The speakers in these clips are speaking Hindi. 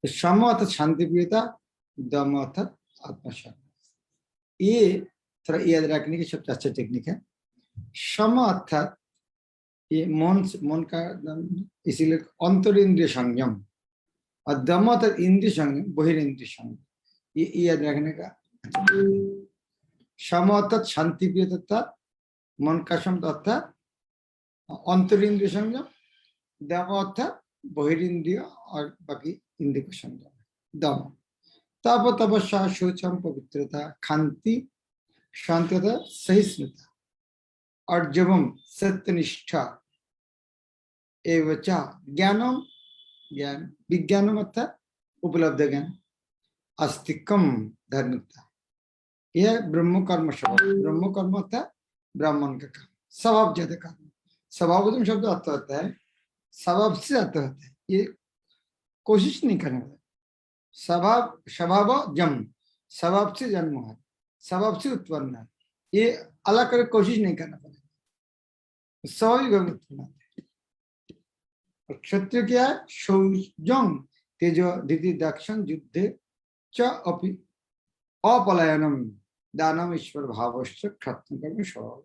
तो शम अर्थात शांति प्रियता, दम अर्थात आत्मसंयम। ये थोड़ा याद रखने की सबसे अच्छा टेक्निक है। शम अर्थात ये मन का, इसीलिए अंतरिंद्रिय संयम, और दम अर्थात इंद्रिय संयम, बहिर्ंद्रिय संयम, ये याद रखने का। शम अर्थात शांति प्रियता, मन का शम अर्थात अंतरिंद्रिय संयम, दम अर्थात बहिर्ंद्रिय और बाकी इंद्रिय का संयम। दम तप तपस्या शौचम पवित्रता, खांति शांतता सहिष्णुता, और जबम सत्यनिष्ठा एवं ज्ञानम, ज्ञान विज्ञानम अर्थात उपलब्ध ज्ञान, आस्तिकम धार्मिकता। यह ब्रह्म कर्म स्वभाव, ब्रह्म कर्म अर्थात ब्राह्मण का काम, स्वभाव जात कर्म। स्वभाव शब्द अर्थ होता है स्वभाव से अर्थ होता है, ये कोशिश नहीं करना है। स्वभाव स्वभाव जम, स्वभाव से जन्म है, स्वभाव से उत्पन्न है, ये अलग कर कोशिश नहीं करना पड़ेगा, स्वाभाविक उत्पन्न है। क्षत्रिय क्या है? शौर्यं तेजो धीति दक्षं युद्धे च अपि अपलायनम दानम ईश्वर भावश्च क्षत्र कर्म स्वभाव।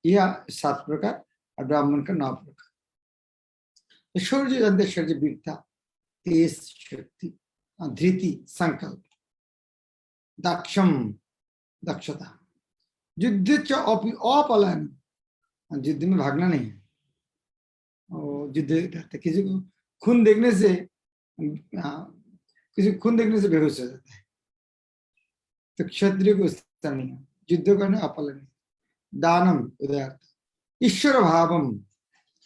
यह 7 प्रकार और ब्राह्मण का 9 प्रकार। शौर्य अंदर शौर्य वीरता, तेज शक्ति, धृति संकल्प, दक्षम दक्षता, युद्ध च अपि अपलायन, युद्ध में भागना नहीं है। युद्ध किसी को खून देखने से, किसी को खून देखने से बेहोश हो जाता है, तो क्षत्रिय को उस तरह नहीं है, युद्ध करने अपलायन। दानम उदारता, ईश्वर भावम,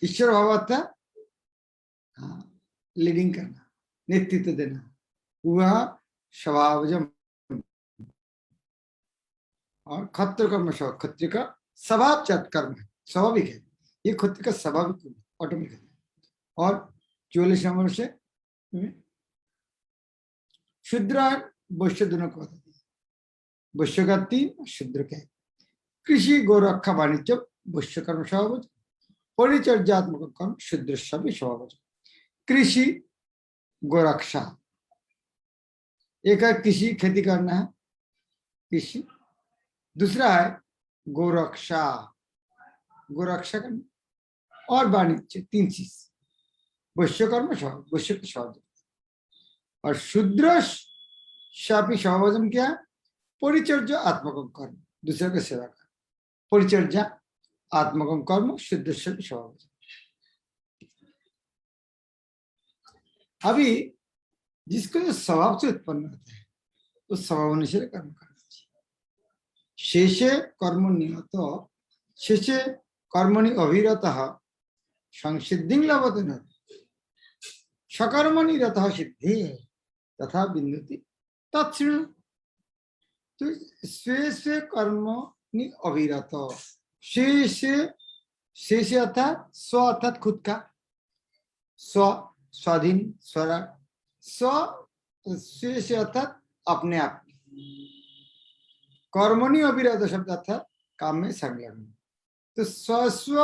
ईश्वर भाव अर्थात लीडिंग करना, नेतृत्व देना, वह स्वभावजम। और क्षत्र कर्म स्वभाव, क्षत्रिय का स्वभावजात कर्म है, स्वाभाविक है, ये क्षत्रिय का स्वाभाविक ऑटोमेटिक है। और 44 नंबर से शूद्र और वैश्य दोनों को बता दिया। वैश्य का 3, शूद्र का 1। कृषि गोरक्षा वाणिज्य वैश्य कर्म स्वभाव, परिचर्यात्मक कर्म शूद्र सभी स्वभाव। कृषि गोरक्षा, एक है कृषि खेती करना है, कृषि। दूसरा है गोरक्षा, गोरक्षा करना, और वाणिज्य, 3 चीज। वैश्य कर्म स्वभाव, वैश्य का स्वभाव। और शूद्र शापी स्वभावजम क्या? परिचर्या आत्मक कर्म, दूसरे का सेवा कर, परिचर्या आत्मक कर्म शूद्र शापी स्वभाव। अभी जिसको जो स्वभाव से उत्पन्न होता है उस स्वभाव अनुसार कर्म करना चाहिए। शेषे कर्म नियत, शेषे कर्मणि अभिरतः संसिद्धिं लभते न, सकर्मणि रतः सिद्धि तथा विन्दति तत्क्षण। तो स्वे स्वे कर्मणि अभिरत, शेष अर्थात स्व अर्थात खुद का, स्व स्वाधीन स्वराट, स्व अर्थात अपने आप। कर्मणि अभिरत शब्द अर्थात काम में संलग्न। तो स्वस्व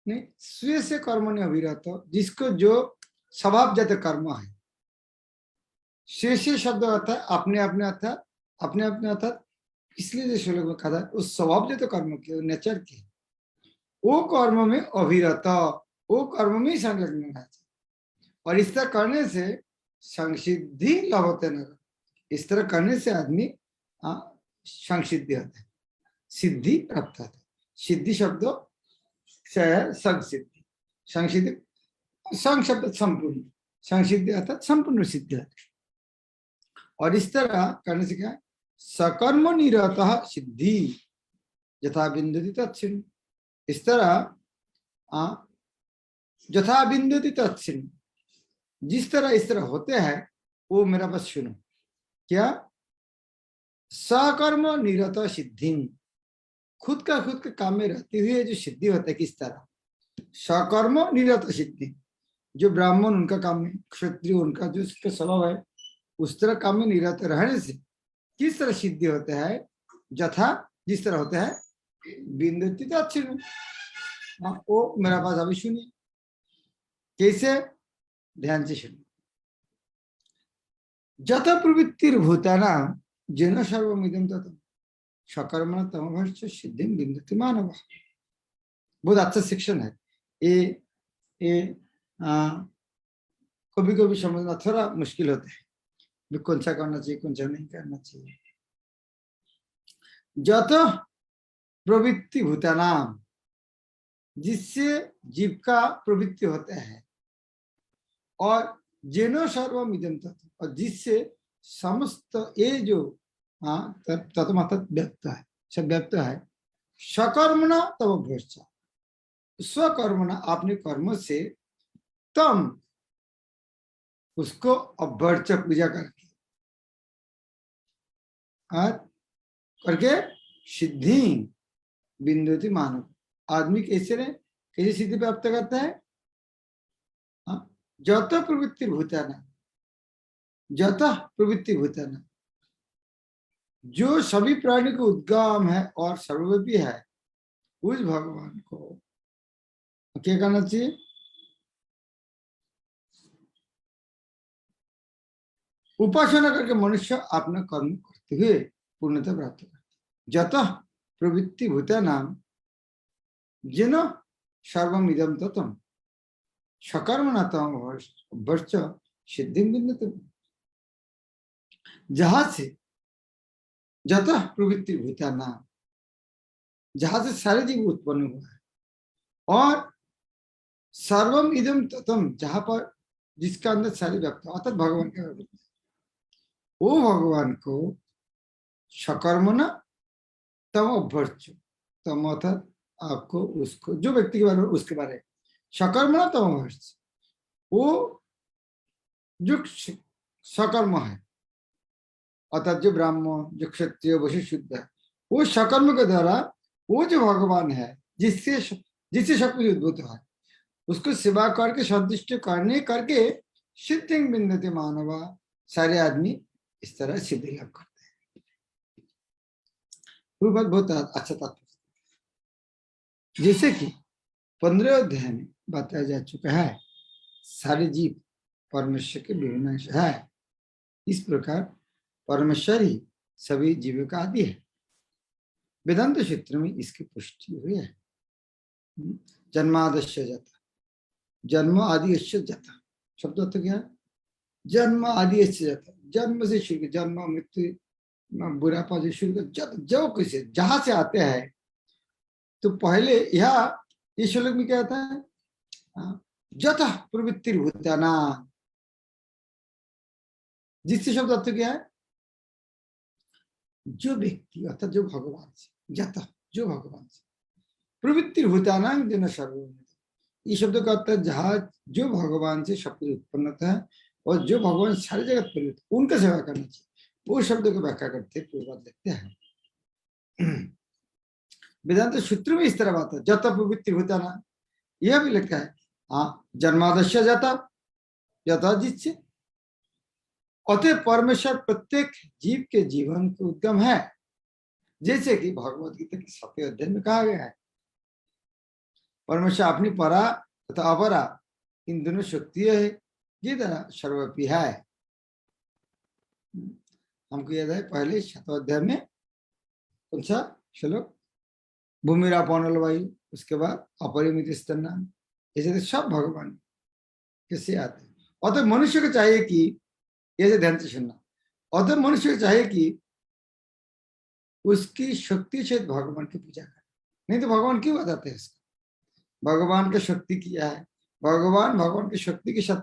नहीं, स्व से कर्मणि अभिरत, जिसको जो स्वभावजात कर्म है। शेष शब्द अर्थात अपने अपने अर्थात, अपने अपने अर्थात इसलिए जो श्लोक में कहा था उस स्वभावजात कर्म के, नेचर के, वो कर्म में अभिरत, वो कर्म में ही संलग्न रहना चाहिए। और इस तरह करने से संसिद्धि लभते न, इस तरह करने से आदमी संसिद्धि होता है, सिद्धि प्राप्त होता है। सिद्धि शब्द संसिद्धि, संसिद्धि संग शब्द संपूर्ण, संसिद्धि अर्थात संपूर्ण सिद्धि होता है। और इस तरह करने से क्या? सकर्म निरतः सिद्धि यथा बिंदति तत्सिन। इस तरह यथा बिंदति तत्सिन, जिस तरह इस तरह होते हैं वो मेरा बस सुनो। क्या? सकर्म निरत सिद्धि, खुद का काम में रहते हुए जो सिद्धि होता है, किस तरह? सकर्म निरत सिद्धि, जो ब्राह्मण उनका काम में, क्षत्रिय उनका जो स्वभाव है उस तरह काम में निरत रहने से किस तरह सिद्धि होता है? यथा, जिस तरह होता है, बिंदति तो अच्छी वो मेरा पास अभी सुनिए। कैसे? ध्यान से सुनिए। जथा प्रवृत्तिर्भूतानां जेन सर्वमिदं तत् सकर्मण तमोभश्च सिद्धिं विन्दति मानव। बहुत अच्छा सेक्शन है ये। कभी कभी समझना थोड़ा मुश्किल होता है, कौन सा करना चाहिए कौन सा नहीं करना चाहिए। जत प्रवृत्ति भूतानाम, जिससे जीव का प्रवृत्ति होता है, और जेनो सर्वम इदं तत्, और जिससे समस्त ये जो तत्मात्र व्यक्त है, सब व्यक्त है। सकर्मणा तब भ्रष्ट, स्वकर्मणा अपने कर्म से, तम उसको अभ्यर्च पूजा करके और करके सिद्धि बिंदुति मानव। आदमी कैसे सिद्धि प्राप्त करता है? जत प्रवृत्ति भूताना, जत प्रवृत्ति भूताना, जो सभी प्राणी को उद्गम है और सर्वव्यापी है, उस भगवान को क्या करना चाहिए? उपासना करके मनुष्य अपना कर्म करते हुए पूर्णता प्राप्त करते। जत प्रवृत्ति भूतानाम जेन सर्वमिदं ततम सकर्मणा तम वर्ष सिद्धि विन्दति। जहां से जत प्रवृत्ति भूतानाम, जहां से सारे जीव उत्पन्न हुआ है, और सर्वम इदम ततम, जहां पर जिसका अंदर सारे व्यक्त, अर्थात भगवान का, वो भगवान को सकर्मणा तम अभ्यर्च, तम अर्थात आपको उसको, जो व्यक्ति के बारे में उसके बारे में सकर्मणा तम अभ्यर्च, वो जो सकर्म है, अर्थात जो ब्राह्मण, जो क्षत्रिय, वैश्य, शूद्र है, वो सकर्म के द्वारा वो जो भगवान है, जिससे सब कुछ उद्भूत है, उसको सेवा करके संतुष्ट करके सिद्धि विन्दति मानव। सारे आदमी इस तरह सिद्धि लाभ करते हैं। बहुत अच्छा तात्पर्य। जैसे कि 15 अध्याय में बताया जा चुका है, सारे जीव परमेश्वर के विभिन्न अंश है, इस प्रकार परमेश्वर ही सभी जीवों का आदि है। वेदांत क्षेत्र में इसकी पुष्टि हुई है। जन्मादस्य जाता, जन्म आदि जाता, शब्द अर्थ क्या है? जन्म आदि जाता, जन्म से शुरू, जन्म मृत्यु बुढ़ापा से शुरू, जो किसी जहां से आते हैं, तो पहले यह इस श्लोक में क्या आता है? जत प्रवृत्ति भूताना, जिससे शब्द अर्थ क्या है? जो व्यक्ति, अर्थात जो भगवान से, जत जो भगवान से, प्रवृत्ति भूताना दिन सर्व, इस शब्द का अर्थ जहां जो भगवान से सब कुछ उत्पन्न होता है, और जो भगवान सारी जगत पर, उनका सेवा करना चाहिए, वो शब्द को व्याख्या करते पूर्वज लिखते हैं। वेदांत सूत्र में इस तरह बात है, जत प्रवृत्ति भूताना, यह भी लिखा है। जन्मादस्य जाता, यथा जिससे, अतः परमेश्वर प्रत्येक जीव के जीवन को उद्गम है, जैसे कि भगवत गीता के 7वें अध्याय में कहा गया है। परमेश्वर अपनी परा तथा अपरा इन दोनों शक्तियां है, ये तरह सर्वव्यापी है। हमको याद है पहले 7वें अध्याय में कौन सा श्लोक? भूमिरापन वायु, उसके बाद अपरिमित स्तन्ना, ऐसे सब भगवान कैसे आते हैं। अतः मनुष्य को चाहिए कि, ऐसे ध्यान से सुनना, अतः मनुष्य को चाहिए कि उसकी शक्ति से भगवान की पूजा करे, नहीं तो भगवान क्यों बताते हैं इसको? भगवान की शक्ति क्या है? भगवान की शक्ति के साथ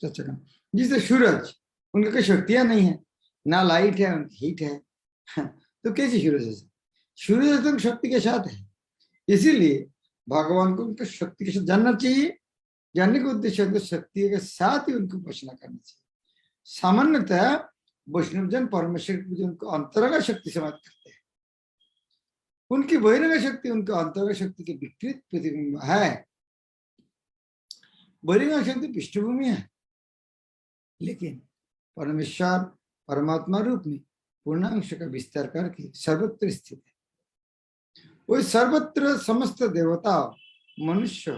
चर्चा करना। जिसे सूरज, उनकी कोई शक्तियां नहीं है, ना लाइट है, उनकी हीट है, तो कैसे सूरज है? सूरज तो शक्ति के साथ है, इसीलिए भगवान को उनकी शक्ति के साथ जानना चाहिए। जानने के उद्देश्य उनको शक्ति के साथ ही उनको उपासना करना चाहिए। सामान्यतः वैष्णव जन परमेश्वर की उनको अंतरंग शक्ति से बात करते हैं, उनकी बहिरंग शक्ति उनके अंतरंग शक्ति के विकृत प्रतिबिंब है। बहिरंग शक्ति पृष्ठभूमि है, लेकिन परमेश्वर परमात्मा रूप में पूर्णांश का विस्तार करके सर्वत्र स्थित है। वो सर्वत्र समस्त देवता, मनुष्य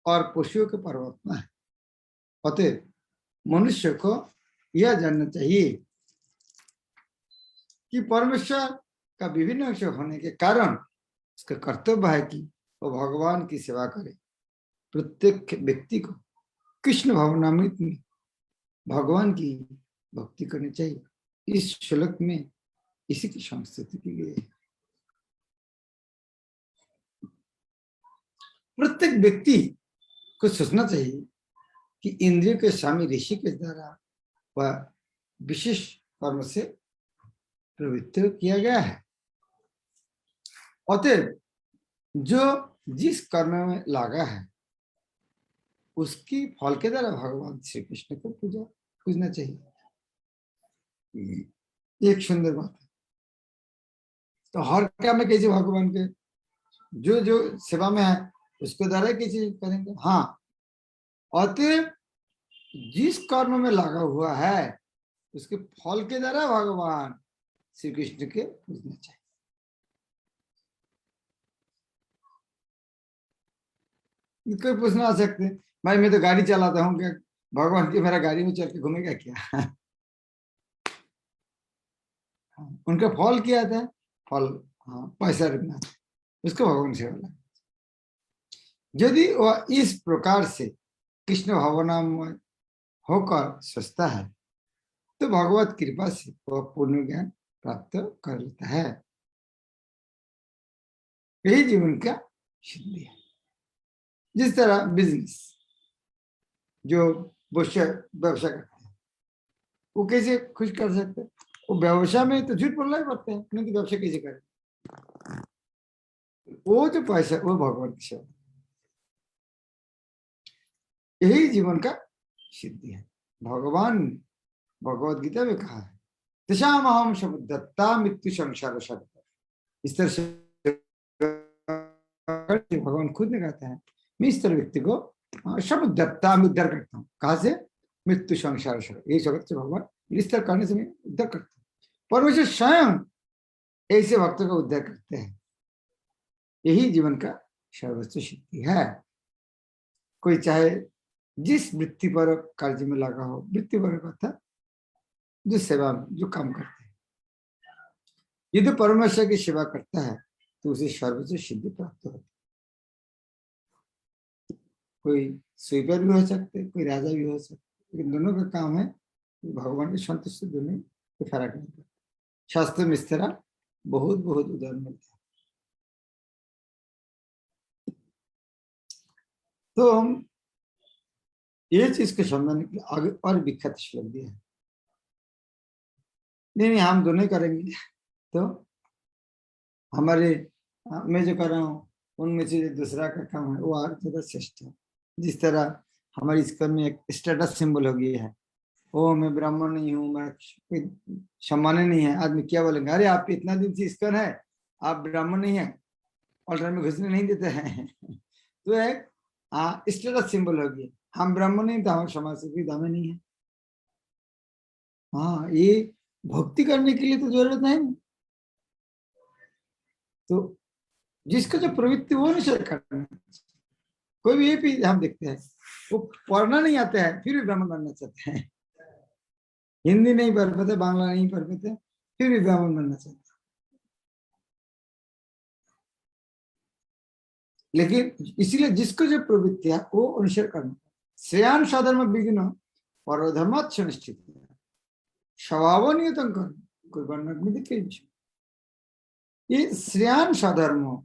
और पशुओं के परमात्मा है। अतः मनुष्य को यह जानना चाहिए कि परमेश्वर का विभिन्न अंश होने के कारण उसका कर्तव्य है कि वो भगवान की सेवा करे। प्रत्येक व्यक्ति को कृष्ण भावनामृत में भगवान की भक्ति करनी चाहिए। इस श्लोक में इसी की संस्तुति की गई है। प्रत्येक व्यक्ति को सोचना चाहिए कि इंद्रियों के स्वामी ऋषि के द्वारा वह विशेष कर्म से प्रवृत्त किया गया है। अतः जो जिस कर्म में लगा है उसकी फल के द्वारा भगवान श्री कृष्ण को पूजना चाहिए। एक सुंदर बात है। तो हर काम में कैसे भगवान के जो जो सेवा में है उसके द्वारा कैसे करेंगे। हाँ, अतः जिस कर्म में लगा हुआ है उसके फल के द्वारा भगवान श्री कृष्ण के पूजना चाहिए। कोई पूछना आ सकते हैं, भाई मैं तो गाड़ी चलाता हूँ, क्या भगवान की मेरा गाड़ी में चल के घूमेगा क्या? उनका फल क्या था? फल, हाँ, पैसा रखना, उसको भगवान से बोला। यदि वह इस प्रकार से कृष्ण भावनामय होकर सोचता है तो भगवत कृपा से वह पूर्ण ज्ञान प्राप्त कर लेता है। यही जीवन का सिद्धि है। जिस तरह बिजनेस जो व्यवसाय करते हैं वो कैसे खुश कर सकते हैं? वो व्यवसाय में तो झूठ बोलना ही पड़ते हैं, नहीं तो व्यवसाय कैसे करें? वो जो पैसा वो भगवान की सेवा, यही जीवन का सिद्धि है। भगवान भगवद गीता में कहा है, दशाम अहम शब्दत्ता मृत्यु संसार शब्द। इस तरह से भगवान खुद ने कहता है, मैं इस तरह व्यक्ति को शब्दत्ता में उद्धार करता हूँ। कहा से? मृत्यु संसार शब्द, यही जगत से भगवान इस तरह करने से मैं उद्धार करता हूँ। परमेश्वर स्वयं ऐसे भक्तों का उद्धार करते हैं। यही जीवन का सर्वोच्च सिद्धि है। कोई चाहे जिस वृत्ति पर कार्य में लगा हो, वृत्ति पर था जो सेवा में जो काम करते हैं, यदि परमेश्वर की सेवा करता है तो उसे सर्वोच्च सिद्धि प्राप्त होती है। कोई स्वीपर भी हो सकते, कोई राजा भी हो सकते, लेकिन दोनों का काम है भगवान की संतुष्टि, दोनों को फर्क नहीं पड़ता। शास्त्र में इस तरह बहुत बहुत उदाहरण मिलते हैं। तो हम ये चीज को समझने के लिए आगे और विख्यात श्लोक दिया है। नहीं, हम दोनों करेंगे तो हमारे मैं जो कर रहा हूँ उनमें से दूसरा का काम है वो और ज्यादा श्रेष्ठ है। जिस तरह हमारी स्कूल में एक स्टेटस सिंबल हो गया है, ओ मैं ब्राह्मण नहीं हूँ, मैं सम्मान नहीं है। आदमी क्या बोलेंगे, अरे आप इतना दिन से स्कूल है, आप ब्राह्मण नहीं है, ऑल्टर में घुसने नहीं देते हैं। तो एक स्टेटस सिंबल हो गया, हम ब्राह्मण नहीं तो हमारे समाज से कोई दामे नहीं है। हाँ, ये भक्ति करने के लिए तो जरूरत नहीं। तो जिसका जो प्रवृत्ति वो निश्चय करना। कोई भी ये हम देखते हैं वो पढ़ना नहीं आता है फिर भी ब्राह्मण बनना चाहते हैं, हिंदी नहीं पढ़ पाते, बांग्ला नहीं पढ़ पाते, फिर भी ब्राह्मण बनना चाहते हैं। लेकिन इसीलिए जिसको जो प्रवृत्ति है वो अनुसार करना। श्रेयान साधर्म विघ्न परधर्मात् सुनिश्चित, स्वभाव नियतम कर्म कोई वर्णक में दिखे। ये श्रेयान स्वधर्म,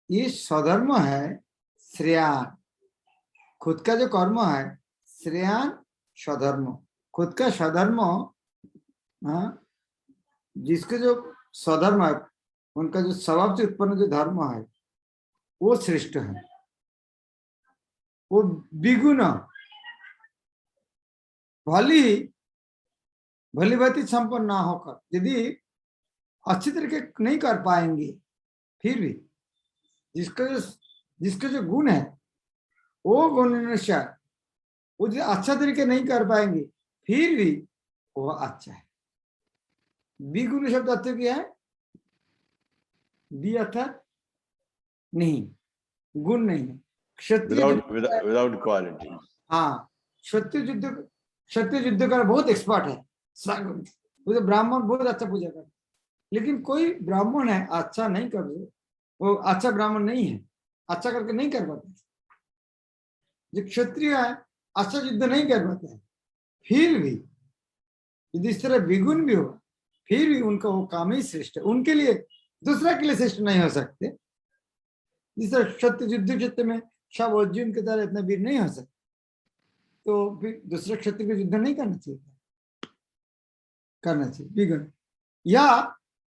ये स्वधर्म है। श्रेयान खुद का जो कर्म है, श्रेयान स्वधर्म, खुद का स्वधर्म, जिसके जो स्वधर्म है, उनका जो स्वभाव से उत्पन्न जो धर्म है वो श्रेष्ठ है। वो विगुण भली भांति संपन्न ना होकर यदि अच्छी तरीके नहीं कर पाएंगे, फिर भी जिसका जो गुण है वो गुण अनुसार वो जो अच्छा तरीके नहीं कर पाएंगे फिर भी वो अच्छा है। विगुण शब्द अर्थ क्या है? अर्थात नहीं, गुण नहीं है। without quality. हाँ, सत्य युद्ध का बहुत एक्सपर्ट है, वो तो ब्राह्मण बहुत अच्छा पूजा करता है, लेकिन कोई ब्राह्मण है अच्छा नहीं कर रहे, वो अच्छा ब्राह्मण नहीं है, अच्छा करके नहीं कर पाता। जो क्षत्रिय है अच्छा युद्ध नहीं कर पाता है, फिर भी यदि इस तरह विगुण भी हो फिर भी उनका वो काम ही श्रेष्ठ है, उनके लिए दूसरा के लिए श्रेष्ठ नहीं हो सकते। जिस तरह क्षत्रिय युद्ध क्षेत्र में सब अर्जुन के तरह इतना वीर नहीं हो सकते, तो फिर दूसरे क्षत्रिय को युद्ध नहीं करना चाहिए, विगुण या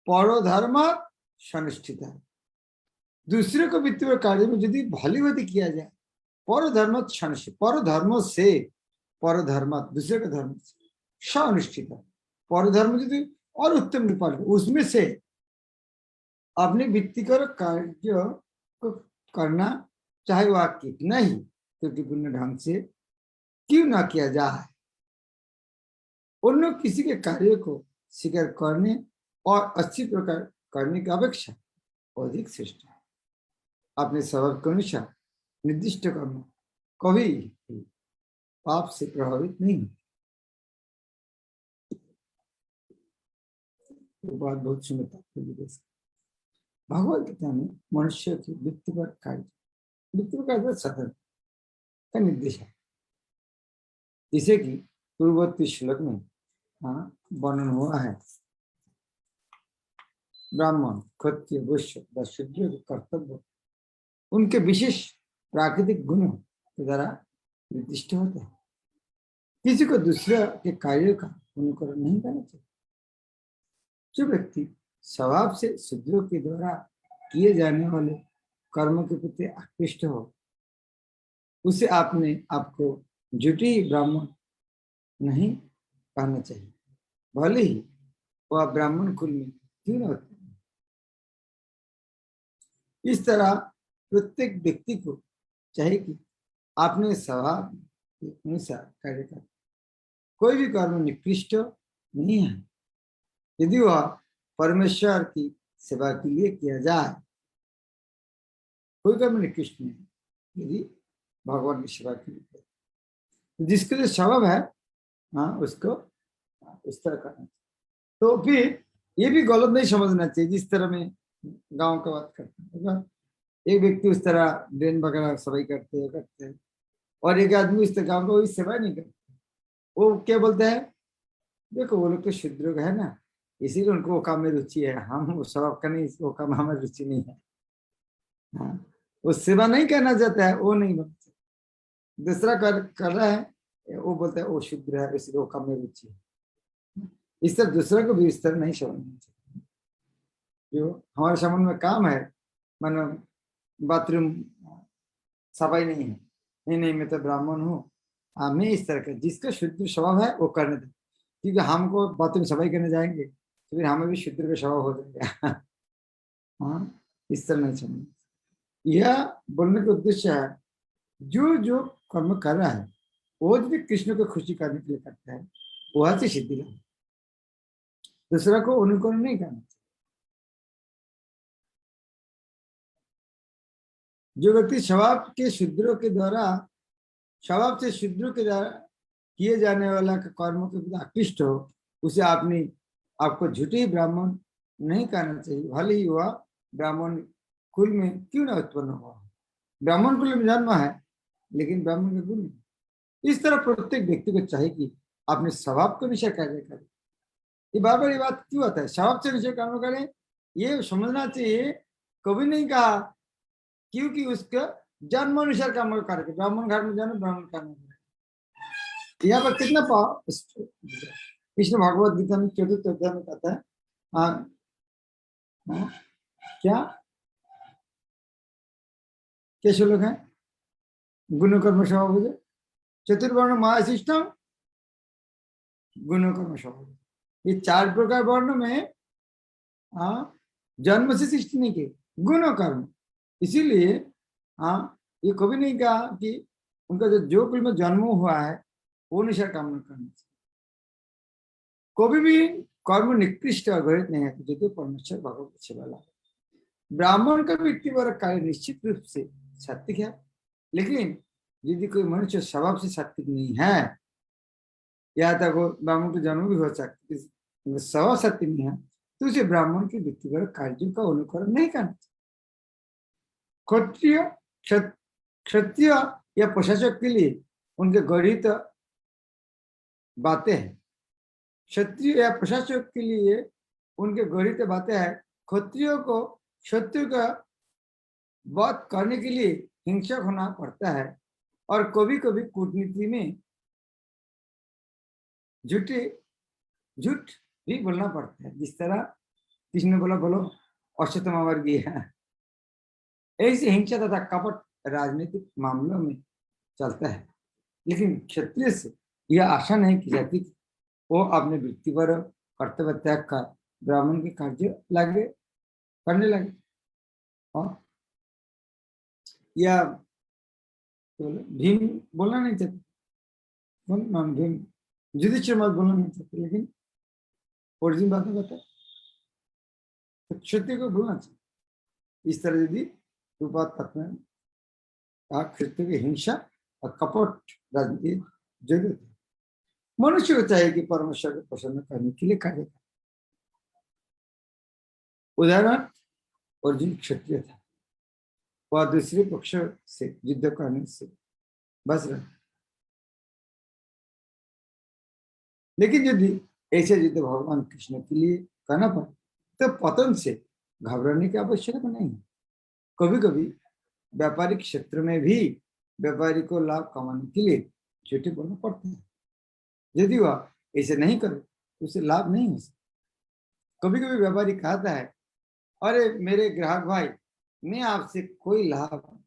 परधर्म सनिष्ठित है। दूसरे को वित्तीय कार्य में यदि भलीवती किया जाए, परधर्म सनिष्ठित, परधर्म दूसरे का धर्म से अनुष्ठित है, परधर्म यदि और उत्तम रूप उसमें से अपने वित्तीय कार्य को करना, चाहे वह कितना ही त्रुटिपूर्ण ढंग से क्यों ना किया जाए, उन किसी के कार्य को स्वीकार करने और अच्छी प्रकार करने की अपेक्षा अधिक श्रेष्ठ है। अपने स्वभाव के अनुसार निर्दिष्ट कर्म कभी पाप से प्रभावित नहीं। तो बात बहुत सुंदर। भगवत गीता में मनुष्य की वित्तीय कार्य साधन का निर्देश है, जिसे कि पूर्ववर्ती श्लोक में वर्णन हुआ है। ब्राह्मण, क्षत्रिय, वैश्य व शूद्र के कर्तव्य उनके विशेष प्राकृतिक गुणों के द्वारा निर्दिष्ट होते हैं। किसी को दूसरे के कार्य का अनुकरण नहीं करना चाहिए। जो व्यक्ति स्वभाव से शूद्रों के द्वारा किए जाने वाले कर्मों के प्रति आकृष्ट हो, उसे आपने आपको झूठी ब्राह्मण नहीं कहना चाहिए, भले ही वह ब्राह्मण कुल में क्यों न होते। इस तरह प्रत्येक व्यक्ति को चाहिए कि अपने स्वभाव के अनुसार कार्य करें। कोई भी कर्म निकृष्ट नहीं है यदि वह परमेश्वर की सेवा के लिए किया जाए। कोई कर्म निकृष्ट नहीं है यदि भगवान की सेवा के लिए, जिसके लिए स्वभाव है उसको उस तरह करना। तो फिर ये भी गलत नहीं समझना चाहिए, जिस तरह में गांव का बात करते हैं, एक व्यक्ति उस तरह ड्रेन वगैरह सफाई करते हैं और एक आदमी इस तरह गांव का कोई सेवा नहीं करते। वो क्या बोलते हैं, देखो वो लोग तो शूद्र है ना, इसीलिए उनको वो काम में रुचि है, हम वो स्वभाव का नहीं, वो काम हमें रुचि नहीं है। वो सेवा नहीं करना चाहता है, वो नहीं बोलते। दूसरा कर रहा है, वो बोलता है वो शूद्र है, इसलिए वो काम में रुचि है। इस तरह दूसरे को भी इस तरह नहीं समझना चाहिए। जो हमारे संबंध में काम है, मानो बाथरूम सफाई नहीं है, नहीं मैं तो ब्राह्मण हूँ, मैं इस तरह का जिसका शुद्र स्वभाव है वो करने दे, क्योंकि हमको बाथरूम सफाई करने जाएंगे तो फिर हमें भी शुद्र का स्वभाव हो जाएगा। इस तरह नहीं समझना। यह बोलने का उद्देश्य है, जो कर्म कर रहा है वो यदि कृष्ण को खुशी करने के लिए करता है, वह से सिद्धि है। दूसरा को अनुकरण नहीं करना चाहिए। जो व्यक्ति स्वभाव से शूद्रों के द्वारा किए जाने वाला कर्मों के प्रति आकृष्ट हो, उसे आपको झूठी ब्राह्मण नहीं कहना चाहिए, भले ही वह ब्राह्मण कुल में क्यों न उत्पन्न हुआ। ब्राह्मण कुल में जन्म है लेकिन ब्राह्मण का गुण नहीं। इस तरह प्रत्येक व्यक्ति को चाहिए कि अपने स्वभाव के विषय कार्य करें। ये बार बार ये बात क्यों आता है, स्वभाव से विषय कर्म करें, ये समझना चाहिए। कभी नहीं कहा क्योंकि उसका जन्म अनुसार कर्म कार्य, ब्राह्मण घर में जन्म ब्राह्मण कर्म करें। यहाँ पर कितना पाव कृष्ण भगवत गीता में 4th अध्याय में कहता है क्या श्लोक है, गुण कर्म स्वभाव, चतुर्वर्ण महाशिष्टम गुण कर्म स्वभाव। ये 4 प्रकार वर्ण में जन्म से सृष्टि नहीं की, गुण कर्म। इसीलिए ये कभी नहीं कहा कि उनका जो कुल में जन्म हुआ है वो अनुसार कामना करना चाहिए। कभी भी कर्म निकृष्ट अघोषित नहीं है जो परमेश्वर भगवत सेवा लाभ। ब्राह्मण का व्यक्तिवर्ग कार्य निश्चित रूप से सात्विक है, लेकिन यदि कोई मनुष्य स्वभाव से सात्विक नहीं है, या तक ब्राह्मण को जन्म भी हो सकता है, स्वभाव सात्विक नहीं है, तो उसे ब्राह्मण के व्यक्तिगत कार्यों का अनुकरण नहीं करना चाहिए। क्षत्रिय क्षत्रिय या प्रशासक के लिए उनके गणित बातें हैं। क्षत्रिय या प्रशासक के लिए उनके गणित बातें हैं। क्षत्रियो को शत्रु का वध करने के लिए हिंसक होना पड़ता है और कभी कभी कूटनीति में झूठ भी बोलना पड़ता है। जिस तरह किसी ने बोला बोलो अश्वत्थामा वर्गीय है, ऐसे हिंसा तथा कपट राजनीतिक मामलों में चलता है। लेकिन क्षत्रिय से यह आशा नहीं की जाती कि वो अपने वृत्तिपर कर्तव्य त्याग कर ब्राह्मण के कार्य करने लगे। और या भीम बोलना नहीं चाहते, भीम युधिष्ठिर मत बोलना नहीं चाहते, लेकिन ओरिजिन बातें बता तो क्षत्रिय को बोलना चाहिए। इस तरह यदि रूपात तत्व क्षत्रिय की हिंसा और कपट राजनीति जरूरत है। मनुष्य को चाहिए कि परमेश्वर को प्रसन्न करने के लिए कार्य करे। उदाहरण अर्जुन क्षत्रिय था, वह दूसरे पक्ष से युद्ध करने से बच रहा, लेकिन यदि ऐसे युद्ध भगवान कृष्ण के लिए करना पड़े तो पतन से घबराने की आवश्यकता नहीं है। कभी कभी व्यापारिक क्षेत्र में भी व्यापारी को लाभ कमाने के लिए झूठे बोलना पड़ता है। यदि वह ऐसे नहीं करे तो उसे लाभ नहीं हो सकता। कभी कभी व्यापारी कहता है, अरे मेरे ग्राहक भाई, मैं आपसे कोई लाभ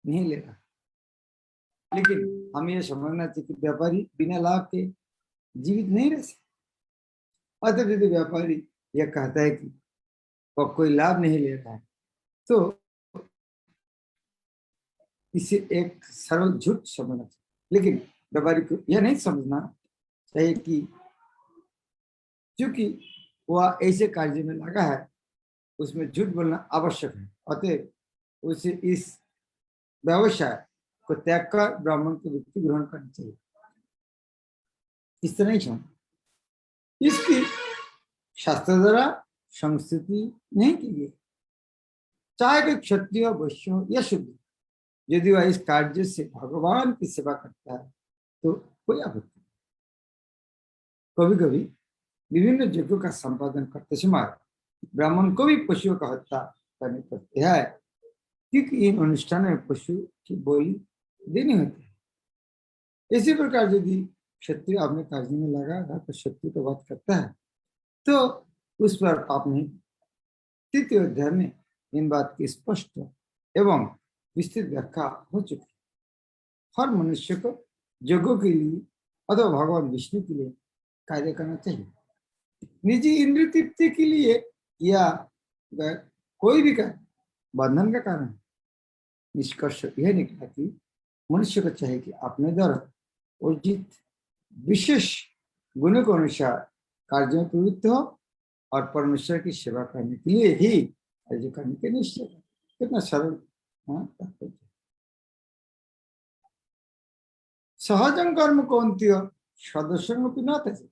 नहीं ले रहा, लेकिन हमें यह समझना चाहिए कि व्यापारी बिना लाभ के जीवित नहीं रह सकते। अतः यदि व्यापारी यह कहता है कि वह कोई लाभ नहीं ले रहा है तो इसे एक सरल झूठ समझना चाहिए। लेकिन व्यापारी को यह नहीं समझना चाहिए कि क्योंकि वह ऐसे कार्य में लगा है उसमें झूठ बोलना आवश्यक है, अतः उसे इस व्यवसाय को त्याग कर ब्राह्मण की वृत्ति ग्रहण करनी चाहिए। इस तरह नहीं समझ, इसकी शास्त्र द्वारा संस्तुति नहीं की गई। चाहे कि क्षत्रिय वैश्य या शुद्ध, यदि वह इस कार्य से भगवान की सेवा करता है तो कोई आपत्ति नहीं। कभी कभी विभिन्न यज्ञों का संपादन करते समय ब्राह्मण को भी पशुओं का हत्या करनी पड़ती है, क्योंकि इन अनुष्ठानों में पशु की बोली देनी होती है। इसी प्रकार यदि क्षत्रिय अपने कार्य में लगा तो शत्रु को वध करता है तो उस पर पाप नहीं। तृतीय अध्याय में इन बात की स्पष्ट एवं विस्तृत व्याख्या हो चुकी है। हर मनुष्य को यज्ञों के लिए अथवा भगवान विष्णु के लिए कार्य करना चाहिए। निजी इंद्रिय तृप्ति के लिए या कोई भी कार्य बंधन का कारण है। निष्कर्ष यह निकला कि मनुष्य को चाहिए कि अपने द्वारा अर्जित विशेष गुणों के अनुसार कार्यों में प्रवृत्त हो और परमेश्वर की सेवा करने के लिए ही कार्य करने के निश्चय है। कितना सरल तात्पर्य। सहजं कर्म कौन्त्य सदस्यंगपि न त्यजेत्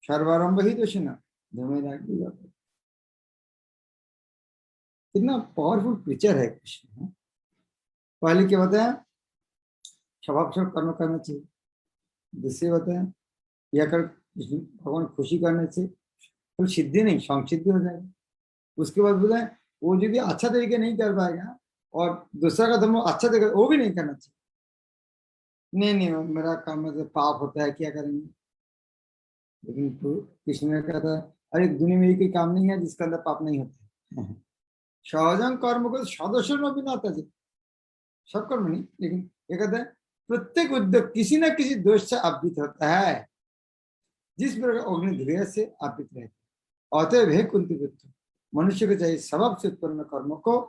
सर्वारंभ ही दोषिण धूमेनाग्नि। कितना पावरफुल पिक्चर है कृष्ण। पहले क्या बताया, स्वभाव से कर्म करना चाहिए। दूसरे बताया यह कर भगवान खुशी करने से तो सिद्धि नहीं संसिद्धि हो जाएगी। उसके बाद बताया वो यदि अच्छा तरीके नहीं कर पाएगा और दूसरा का धर्म अच्छा तरीके वो भी नहीं करना चाहिए। नहीं मेरा काम में पाप होता है, क्या करेंगे। लेकिन तो कृष्ण ने कहा था, अरे दुनिया में कोई काम नहीं है जिसके अंदर पाप नहीं होता है। सहजं कर्म को सदस्य में भी नाता जी, सब कर्म नहीं, लेकिन ये कहते हैं प्रत्येक उद्योग किसी न किसी दोष से आवृत होता है, जिस प्रकार अग्नि धीरे से आवृत रहती है। अतएव हे कुंती पुत्र, मनुष्य को चाहिए स्वभाव से उत्पन्न कर्म को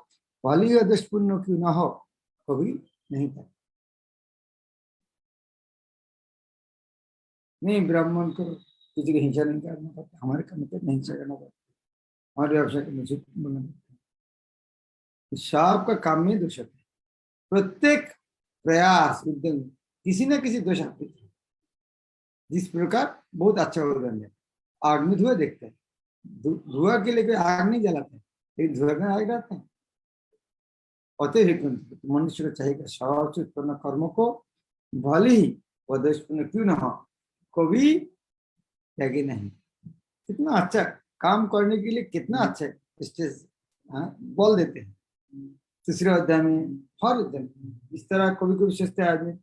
भले ही दुष्पुण्य क्यों न हो कभी नहीं करता। नहीं, ब्राह्मण को किसी की हिंसा नहीं करना पड़ता, हमारे कर्म पर नहीं हिंसा करना पड़ता, हमारे व्यवसाय के मुझे बोलना पड़ता है। सबका काम में दोष है। प्रत्येक प्रयास उद्यम किसी न किसी दोष आते हैं। जिस प्रकार बहुत अच्छा उदाहरण है, अग्नि धुएं देखते हैं, धुआं के लिए कोई आग नहीं जलाते, लेकिन धुआं में आग रहते हैं। अतिरिक्त मनुष्य को चाहिए स्वभाव से उत्पन्न कर्म को भले ही वदस्पूर्ण क्यों न हो, कभी त्यागी नहीं। कितना अच्छा काम करने के लिए, कितना अच्छा स्टेज बोल देते हैं तीसरे अध्याय में, हर अध्याय में। इस तरह कभी कभी सोचते हैं आदमी,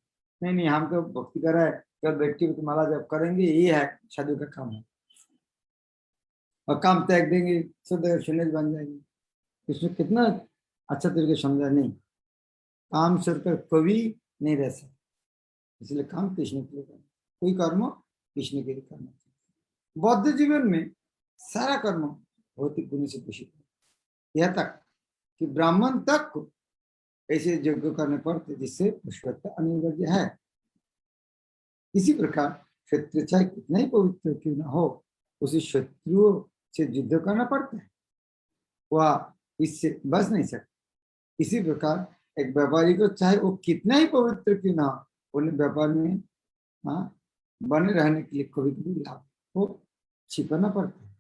नहीं नहीं हम तो भक्ति कर रहे हैं, कल व्यक्तिगत माला जब करेंगे, ये है साधु का काम है, और काम त्याग देंगे शुद्ध शून्य बन जाएंगे। इसमें कितना अच्छा तरीके समझा, नहीं काम छोड़कर कभी नहीं रह सकते, इसलिए काम कृष्ण के लिए करना, कोई कर्म कृष्ण के लिए करना चाहिए। बौद्ध जीवन में सारा कर्म भौतिक गुण से दूषित है, यह तक कि ब्राह्मण तक को ऐसे यज्ञ करने पड़ते जिससे पुष्पत्ता अनिवार्य है। इसी प्रकार क्षत्रिय चाहे कितना ही पवित्र क्यों न हो, उसे शत्रुओं से युद्ध करना पड़ता है, वह इससे बच नहीं सकता। इसी प्रकार एक व्यापारी को चाहे वो कितना ही पवित्र क्यों ना हो, उन्हें व्यापार में बने रहने के लिए कभी कभी लाभ को छिपाना पड़ता है,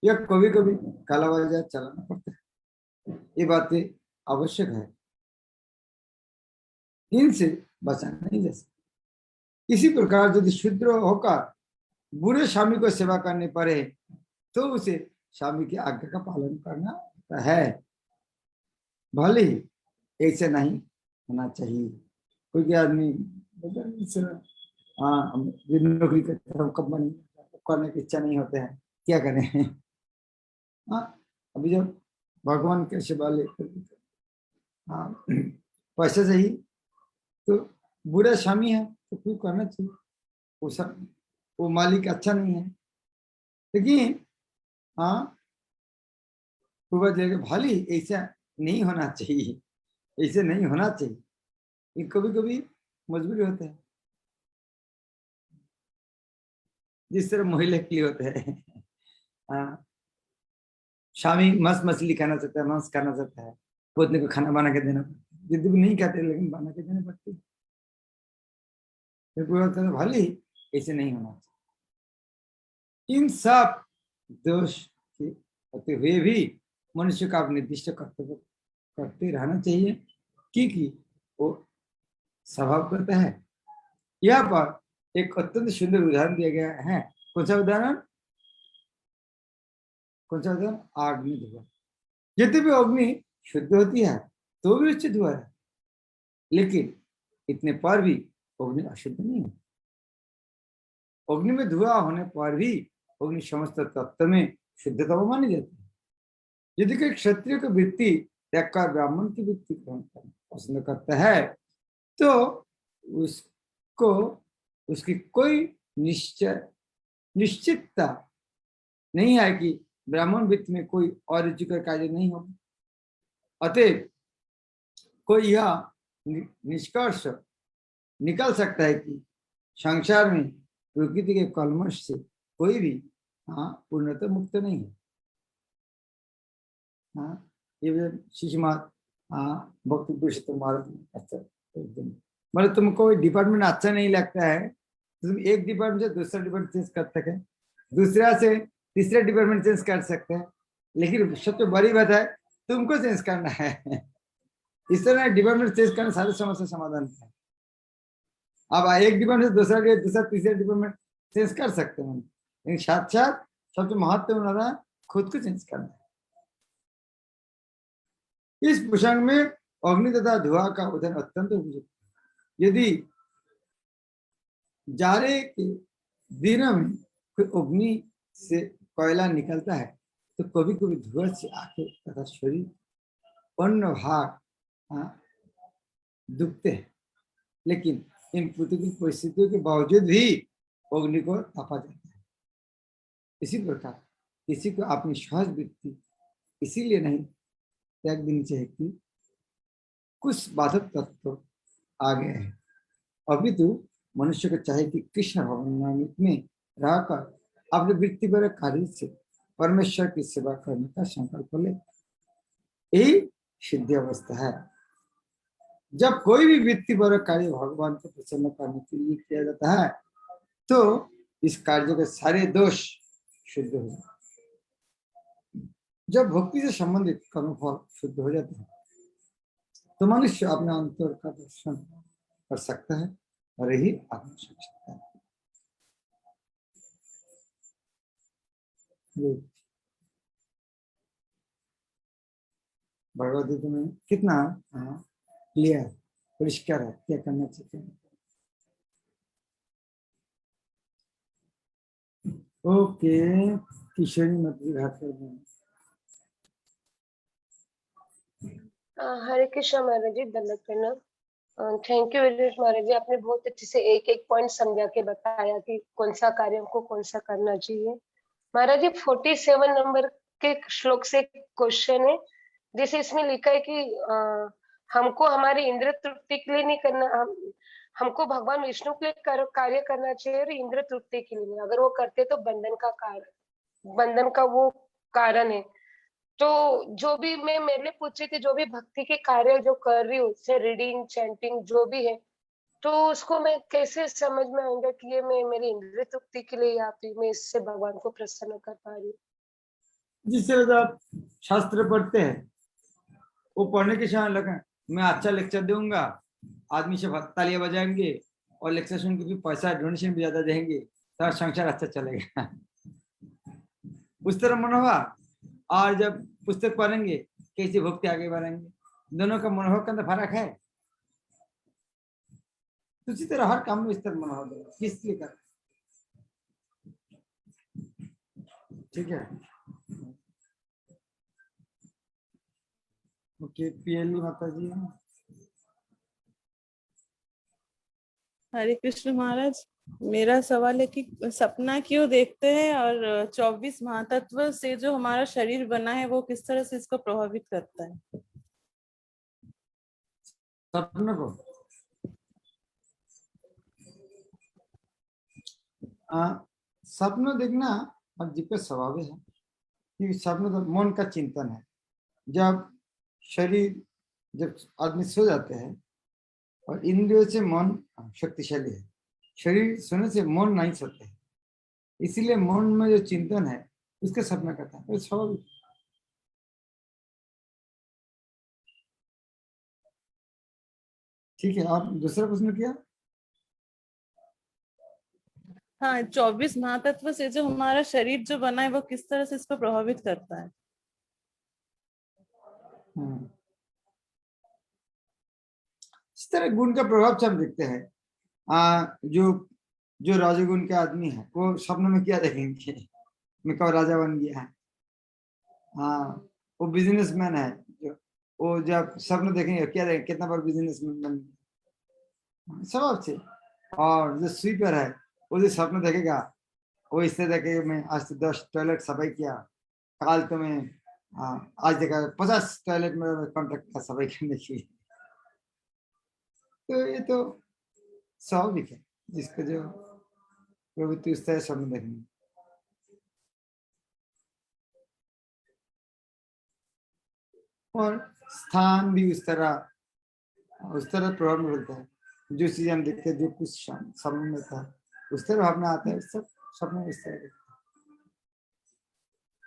या कभी कभी काला बाजार चलाना पड़ता है। ये बातें आवश्यक है, इनसे बचा नहीं जा सकता। इसी प्रकार यदि शूद्र होकर बुरे स्वामी को सेवा करने पड़े तो उसे स्वामी की आज्ञा का पालन करना होता है, भले ही ऐसे नहीं होना चाहिए। कोई आदमी नौकरी करते हैं, कंपनी करने की इच्छा नहीं होते हैं, क्या करें। अभी जब भगवान के सेवा लेकर पैसे चाहिए तो बुरा स्वामी है तो क्यों करना चाहिए, वो सब वो मालिक अच्छा नहीं है, लेकिन भले ऐसा नहीं होना चाहिए, ऐसे नहीं होना चाहिए, ये कभी कभी मजबूरी होता है, जिस तरह महिला के लिए होता है। स्वामी मस्त मछली खाना चाहता है, मांस खाना चाहता है, पत्नी को खाना बना के देना पड़ता है, जिद्द भी नहीं खाते लेकिन बना के देना पड़ती है, भले ही ऐसे नहीं होना चाहिए। इन सब दोष के होते हुए भी मनुष्य का निर्दिष्ट कर्तव्य करते रहना चाहिए, क्योंकि वो स्वभाव करता है। यहाँ पर एक अत्यंत सुंदर उदाहरण दिया गया है। कौन सा उदाहरण? कौन सा उदाहरण? अग्नि धुआं। यद्यपि अग्नि शुद्ध होती है तो भी उच्च धुआं है, लेकिन इतने पर भी अग्नि अशुद्ध नहीं है। अग्नि में धुआं होने पर भी अग्नि समस्त तत्व में शुद्धता मानी जाती है। यदि कोई क्षत्रिय को वृत्ति त्याग कर ब्राह्मण की वृत्ति ग्रहण करना पसंद करता है तो उसको उसकी कोई निश्चितता नहीं है कि ब्राह्मण वृत्ति में कोई अरुचिकर कार्य नहीं होगा। अतएव कोई यह निष्कर्ष निकल सकता है कि संसार में प्रकृति के कलमश से कोई भी पूर्णतः मुक्त नहीं है। ये शिशुमात भक्ति पुरुषोत्तम मार्ग अच्छा एकदम, मतलब तुमको डिपार्टमेंट अच्छा नहीं लगता है तो तुम एक डिपार्टमेंट से दूसरा डिपार्टमेंट चेंज कर सकते हैं, दूसरा से तीसरा डिपार्टमेंट चेंज कर सकते हैं, लेकिन सबसे बड़ी बात है तुमको चेंज करना है। इस तरह डिपार्टमेंट चेंज करना सारी समस्या समाधान है। अब एक डिपार्टमेंट से दूसरा तीसरा डिपार्टमेंट चेंज कर सकते हैं, लेकिन साथ साथ सबसे महत्वपूर्ण है खुद को चेंज करना है। इस प्रसंग में अग्नि तथा धुआं का उदाहरण अत्यंत उपयुक्त है। यदि जाड़े के दिनों में कोई अग्नि से कोयला निकलता है तो कभी कभी धुआं से आंखें तथा शरीर अन्य भाग दुखते हैं, लेकिन इन प्रतिकूल परिस्थितियों के बावजूद भी अग्नि को तपा जाता है। इसी प्रकार किसी को अपनी सहज वृत्ति इसीलिए नहीं त्याग देनी चाहिए कि कुछ बाधक तत्व आ गए हैं, अभी तो मनुष्य को चाहिए कि कृष्ण भवन में रहकर अपने वृत्ति पर कार्य से परमेश्वर की सेवा करने का संकल्प ले। यही सिद्धि अवस्था है। जब कोई भी वृत्ति पर कार्य भगवान को प्रसन्न करने के लिए किया जाता है तो इस कार्य के सारे दोष शुद्ध हो जाते हैं। जब भक्ति से संबंधित कर्मफल शुद्ध हो जाते हैं तो मनुष्य अपने अंतर का दर्शन कर सकता है और यही आत्मसाक्षात्कार है। भगवद गीता में कितना क्लियर परिष्कार है क्या करना चाहिए। ओके, किशोरी मत घाट कर दें। हरे कृष्ण महाराज जी, दंडवत प्रणाम। थैंक यू वेरी मच महाराज जी, आपने बहुत अच्छे से एक एक पॉइंट समझा के बताया कि कौन सा कार्य को कौन सा करना चाहिए। महाराज जी 47 नंबर के श्लोक से क्वेश्चन है, जैसे इसमें लिखा है कि हमको हमारे इंद्र तृप्ति के लिए नहीं करना, हमको भगवान विष्णु के लिए कार्य करना चाहिए और इंद्र तृप्ति के लिए नहीं। अगर वो करते तो बंधन का वो कारण है। तो जो भी मैं मेरे पूछ रही थी, जो भी भक्ति के कार्य जो कर रही हूँ, से रीडिंग चैंटिंग जो भी है, तो उसको मैं कैसे समझ में आएगा कि ये मैं मेरी इंद्रिय तृप्ति के लिए या फिर मैं इससे भगवान को प्रसन्न कर पा रही हूँ। जिससे जब आप शास्त्र पढ़ते हैं, वो पढ़ने के समय लगा मैं अच्छा लेक्चर दूंगा, आदमी से तालियां बजाएंगे और लेक्चर सुन के भी पैसा डोनेशन भी ज्यादा देंगे तो संसार अच्छा चलेगा। उस तरह मनोभाव, और जब पुस्तक पढ़ेंगे कैसे भक्ति आगे बढ़ेंगे, दोनों का मनोभाव के अंदर फर्क है। उसी तरह हर काम में इस तरह मनोभाव देगा, किस लिए कर, ठीक है। ओके, पीएलई माता जी। हरे कृष्ण महाराज, मेरा सवाल है कि सपना क्यों देखते हैं और 24 महातत्व से जो हमारा शरीर बना है वो किस तरह से इसको प्रभावित करता है? सपने को सपना देखना और जीव का स्वभाव है कि सपना तो मन का चिंतन है। जब शरीर, जब आदमी सो जाते हैं और इंद्रियों से मन शक्तिशाली है, शरीर सोने से मन नहीं सोते है, इसीलिए मन में जो चिंतन है उसका सपना करता है, स्वाभाविक। ठीक है, आप दूसरा प्रश्न किया। हाँ, 24 महातत्व से जो हमारा शरीर जो बना है वो किस तरह से इसको प्रभावित करता है? इस तरह गुण का प्रभाव से हम देखते हैं। जो राजगुण के आदमी है वो सपनों में क्या देखेंगे, मैं कब राजा बन गया है। हाँ, वो बिजनेसमैन है, जो वो जब सपन देखेंगे क्या देखेंगे, कितना बार बिजनेसमैन बन गया, स्वभाव से। और जो स्वीपर है वो जो सपन देखेगा वो इससे देखेगा मैं आज तो 10 टॉयलेट सफाई किया, काल तो मैं आज देखा 50 टॉयलेट में कॉन्ट्रैक्ट का सफाई करने की। तो ये तो स्वाभाविक है, जिसका जो प्रवृत्ति उस तरह सपन देखने। और स्थान भी उस तरह प्रभाव में होता है। जो चीज हम देखते हैं, जो कुछ सपने में था उस तरह भावना आता है, सब सपने इस तरह।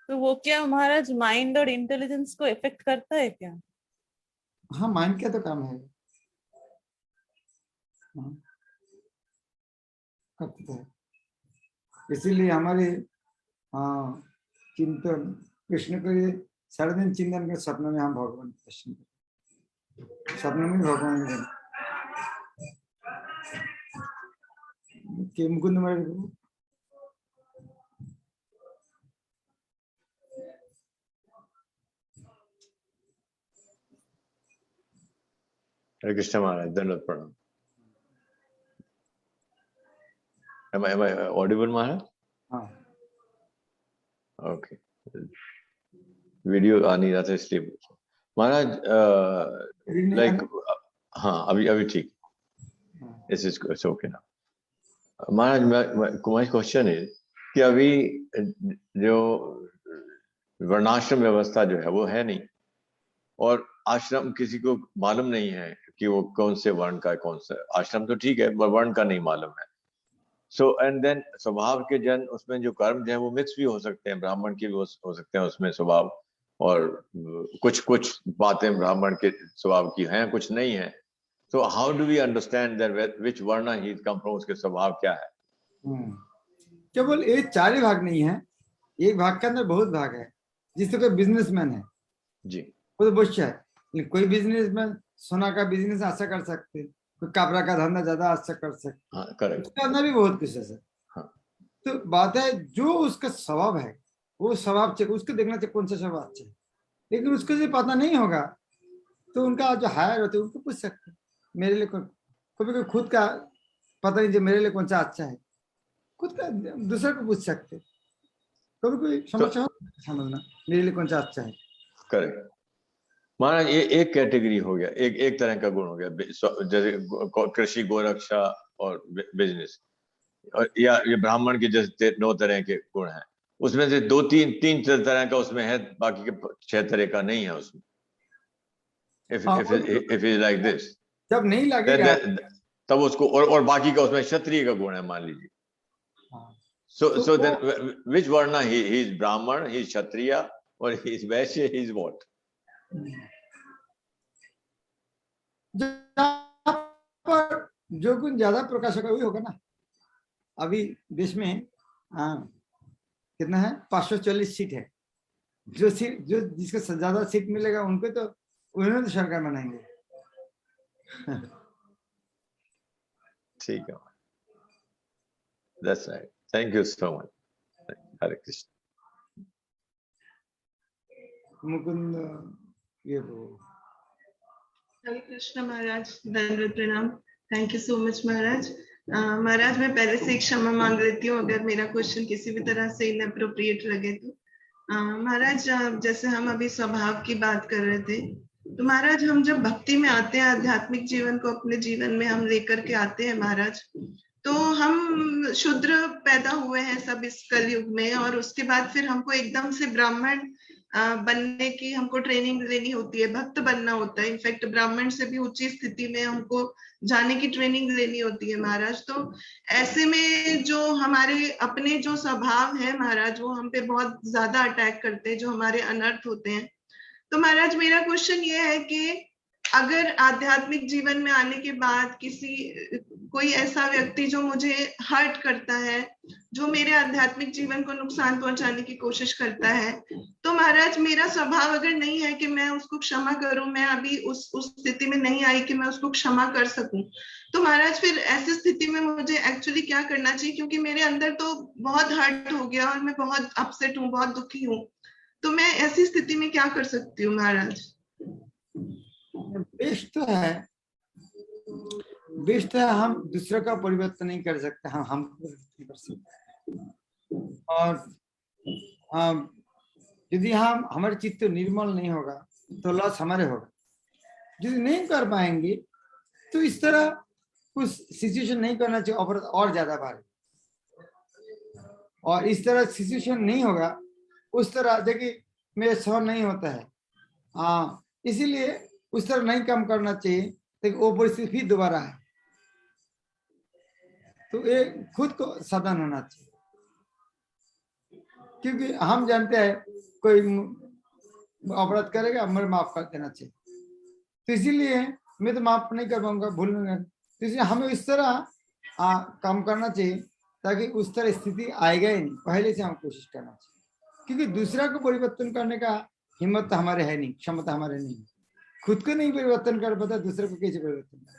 तो वो क्या महाराज माइंड और इंटेलिजेंस को इफेक्ट करता है क्या? हाँ, माइंड का तो काम है, करता है। इसीलिए हमारे चिंतन कृष्ण को ये सारे दिन चिंतन के सपनों में हम भगवान दर्शन करते, सपनों में भगवान के मुकुंद महाराज। Hare Krishna Maharaj, Dandavat Pranam. Am I audible, Maharaj? हाँ, Okay. वीडियो आ नहीं रहा था इसलिए महाराज, लाइक हाँ अभी ठीक, इट्स ओके ना महाराज। माय क्वेश्चन है कि अभी जो वर्णाश्रम व्यवस्था जो है वो है नहीं, और आश्रम किसी को मालूम नहीं है कि वो कौन से वर्ण का है, कौन सा आश्रम तो ठीक है वर्ण का नहीं मालूम है। सो एंड देन स्वभाव के जन उसमें जो कर्म जो है वो मिक्स भी हो सकते हैं, ब्राह्मण के भी हो सकते हैं उसमें स्वभाव, और कुछ कुछ बातें ब्राह्मण के स्वभाव की हैं, कुछ नहीं है। तो how do we understand that which वर्ण ही कम फ्रॉम, उसके स्वभाव क्या है? केवल ये 4 ही भाग नहीं है, एक भाग के अंदर बहुत भाग है। जिससे कोई बिजनेसमैन है जी, वो तो बुश है, लेकिन कोई बिजनेसमैन सोना का बिजनेस अच्छा कर सकते, कोई कपड़ा का धंधा ज्यादा अच्छा कर सकते, हाँ करेक्ट। उसके अंदर भी बहुत कुछ है सर। हाँ। तो बात है जो उसका स्वभाव है वो स्वभाव चेक, उसको देखना चाहिए कौन सा स्वभाव अच्छा है। लेकिन उसको जो पता नहीं होगा तो उनका जो हायर होते हैं उनको पूछ सकते, मेरे लिए कभी कोई खुद का पता नहीं जो मेरे लिए कौन सा अच्छा है, खुद का दूसरे को पूछ सकते। कभी कोई समस्या हो समझना मेरे लिए कौन सा अच्छा है। करेक्ट महाराज, ये एक कैटेगरी हो गया, एक तरह का गुण हो गया, जैसे कृषि, गोरक्षा और बिजनेस, और या ये ब्राह्मण के जैसे 9 तरह के गुण हैं, उसमें से 2-3 तरह का उसमें है, बाकी के 6 तरह का नहीं है उसमें। if is like this, जब नहीं लगेगा तब उसको, और बाकी का उसमें क्षत्रिय का गुण है मान लीजिए। So then which varna he is? Brahman, he is Kshatriya, or he is Vaishya, he is what? जहाँ पर जो गुण ज्यादा प्रकाश होगा वही होगा ना। अभी देश में कितना है 540 सीट है, जो सीट जो जिसको ज्यादा सीट मिलेगा उनको तो उन्होंने तो सरकार बनाएंगे। ठीक है, that's right. Thank you so much. Hare Krishna. Mukund ये हरे कृष्ण महाराज, दंडवत प्रणाम। थैंक यू सो मच महाराज। महाराज मैं पहले से एक क्षमा मांग लेती हूँ अगर मेरा क्वेश्चन किसी भी तरह से इनअप्रोप्रिएट लगे तो। महाराज जैसे हम अभी स्वभाव की बात कर रहे थे, तो महाराज हम जब भक्ति में आते हैं, आध्यात्मिक जीवन को अपने जीवन में हम लेकर के आते हैं महाराज, तो हम शूद्र पैदा हुए हैं सब इस कलयुग में, और उसके बाद फिर हमको एकदम से ब्राह्मण बनने की हमको ट्रेनिंग लेनी होती है, भक्त बनना होता है। इनफैक्ट ब्राह्मण से भी ऊंची स्थिति में हमको जाने की ट्रेनिंग लेनी होती है महाराज। तो ऐसे में जो हमारे अपने जो स्वभाव है महाराज, वो हम पे बहुत ज्यादा अटैक करते हैं, जो हमारे अनर्थ होते हैं। तो महाराज मेरा क्वेश्चन ये है कि अगर आध्यात्मिक जीवन में आने के बाद कोई ऐसा व्यक्ति जो मुझे हर्ट करता है, जो मेरे आध्यात्मिक जीवन को नुकसान पहुंचाने की कोशिश करता है, तो महाराज मेरा स्वभाव अगर नहीं है कि मैं उसको क्षमा करूं, मैं अभी उस स्थिति में नहीं आई कि मैं उसको क्षमा कर सकूं, तो महाराज फिर ऐसी स्थिति में मुझे एक्चुअली क्या करना चाहिए? क्योंकि मेरे अंदर तो बहुत हर्ट हो गया और मैं बहुत अपसेट हूँ, बहुत दुखी हूँ, तो मैं ऐसी स्थिति में क्या कर सकती हूँ महाराज? बेस्ट तो है, बेस्ट है हम दूसरे का परिवर्तन नहीं कर सकते, हम परिवर्तन कर सकते। और यदि हम हमारे चित्त निर्मल नहीं होगा तो लॉस हमारे होगा। यदि नहीं कर पाएंगे तो इस तरह कुछ सिचुएशन नहीं करना चाहिए, अपराध और ज्यादा भारी। और इस तरह सिचुएशन नहीं होगा, उस तरह देखिए मेरे सहन नहीं होता है, इसीलिए उस तरह नहीं काम करना चाहिए, लेकिन वो परिस्थिति फिर दोबारा है, तो ये खुद को सावधान होना चाहिए। क्योंकि हम जानते हैं कोई अपराध करेगा, मुझे माफ कर देना चाहिए, तो इसीलिए मैं तो माफ नहीं कर पाऊंगा, भूलूंगा, तो इसलिए हमें इस तरह काम करना चाहिए ताकि उस तरह स्थिति आएगा ही नहीं, पहले से हम कोशिश करना चाहिए। क्योंकि दूसरा को परिवर्तन करने का हिम्मत तो हमारे है नहीं, क्षमता हमारे नहीं, खुद को नहीं परिवर्तन कर पाता, दूसरे को कैसे परिवर्तन कर।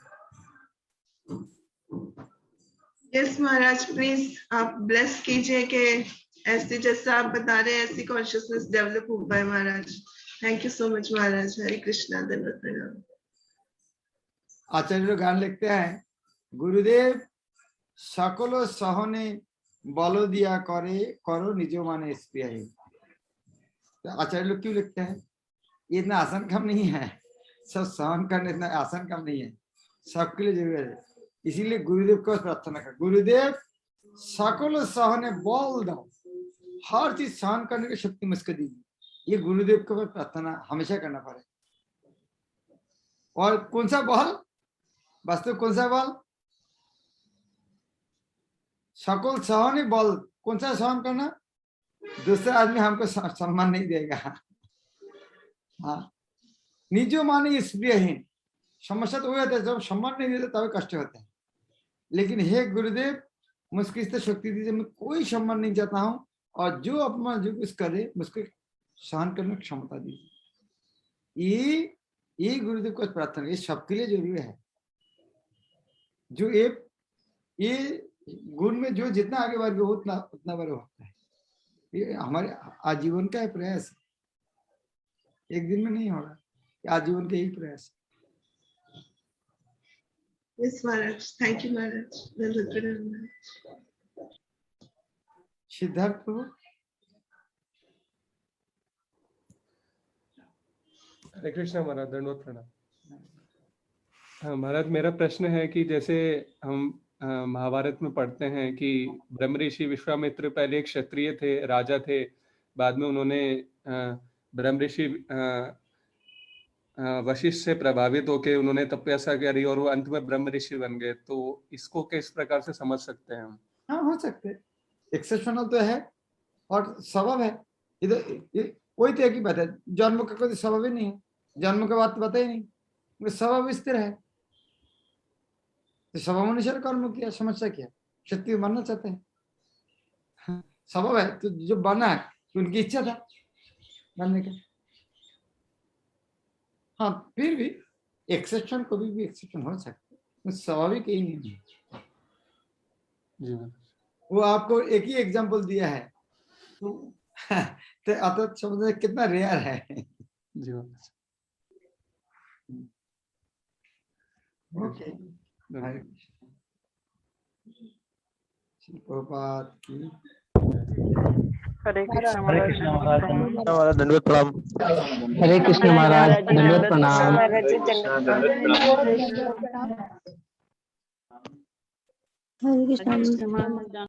यस महाराज, प्लीज आप ब्लेस कीजिए कि ऐसे जैसा आप बता रहे हैं ऐसी कॉन्शियसनेस डेवलप हो पाए महाराज। थैंक यू सो मच महाराज। हरे कृष्णा, दंडवत प्रणाम। आचार्य गान लिखते हैं, गुरुदेव सकल सहने बल दिया करे करो निज माने स्प्रिय। तो आचार्य लोग क्यों लिखते हैं? ये इतना आसान काम नहीं है, सब सहन करना इतना आसान काम नहीं है, सबके लिए जरूरी है। इसीलिए गुरुदेव को प्रार्थना कर, गुरुदेव सकल सहने बल दो, हर चीज सहन करने की शक्ति मुझको दीजिए। ये गुरुदेव को प्रार्थना हमेशा करना पड़े। और कौन सा बल, वास्तव कौन सा बल? सकल सहने बल, कौन सा सहन करना? दूसरा आदमी हमको सम्मान नहीं देगा, हाँ निजो माने स्प्रियहीन समस्या तो होता है जब सम्मान नहीं देते तभी कष्ट होता है। लेकिन हे गुरुदेव मुझको इस शक्ति दीजिए, मैं कोई सम्मान नहीं चाहता हूँ और जो अपमान जो कुछ करे मुझको सहन करने की क्षमता दीजिए। ये गुरुदेव को प्रार्थना, ये सबके लिए जरूरी है। जो ये गुण में जो जितना आगे बढ़ गया उतना उतना बड़ा होता है। ये हमारे आजीवन का प्रयास है, एक दिन में नहीं होगा, आजीवन का यही प्रयास है। Yes, Maharaj. Thank you, Maharaj. Dandavat pranam, Maharaj. Siddharth प्रभु। हरे कृष्णा महाराज, दंडवत प्रणाम। हाँ महाराज, मेरा प्रश्न है कि जैसे हम महाभारत में पढ़ते हैं कि ब्रह्म ऋषि विश्वामित्र पहले एक क्षत्रिय थे, राजा थे, बाद में उन्होंने ब्रह्म ऋषि वशिष्ठ से प्रभावित होकर उन्होंने तपस्या करी और वो अंत में ब्रह्म ऋषि बन गए। तो इसको किस प्रकार से समझ सकते हैं हम? हाँ हो सकते हैं, एक्सेप्शनल तो है और स्वभाव है। इधर कोई तो एक ही बात है, जन्म का कोई स्वभाव ही नहीं है, जन्म का बात पता ही नहीं, स्वभाव स्थिर है। तो स्वभाव अनुसार कर्म किया, समस्या क्या, क्षत्रिय बनना चाहते हैं, स्वभाव है। तो जो बना है तो उनकी इच्छा था बनने का। हाँ फिर भी एक्सेप्शन कभी भी एक्सेप्शन हो सकता है, स्वाभाविक ही नहीं है। जी वो आपको एक ही एग्जांपल दिया है तो अतः समझ कितना रेयर है। जी ओके प्रभुपाद की हरे कृष्ण महाराज, दंडवत प्रणाम। हरे कृष्ण महाराज, दंडवत प्रणाम। महाराज जी हरे कृष्ण।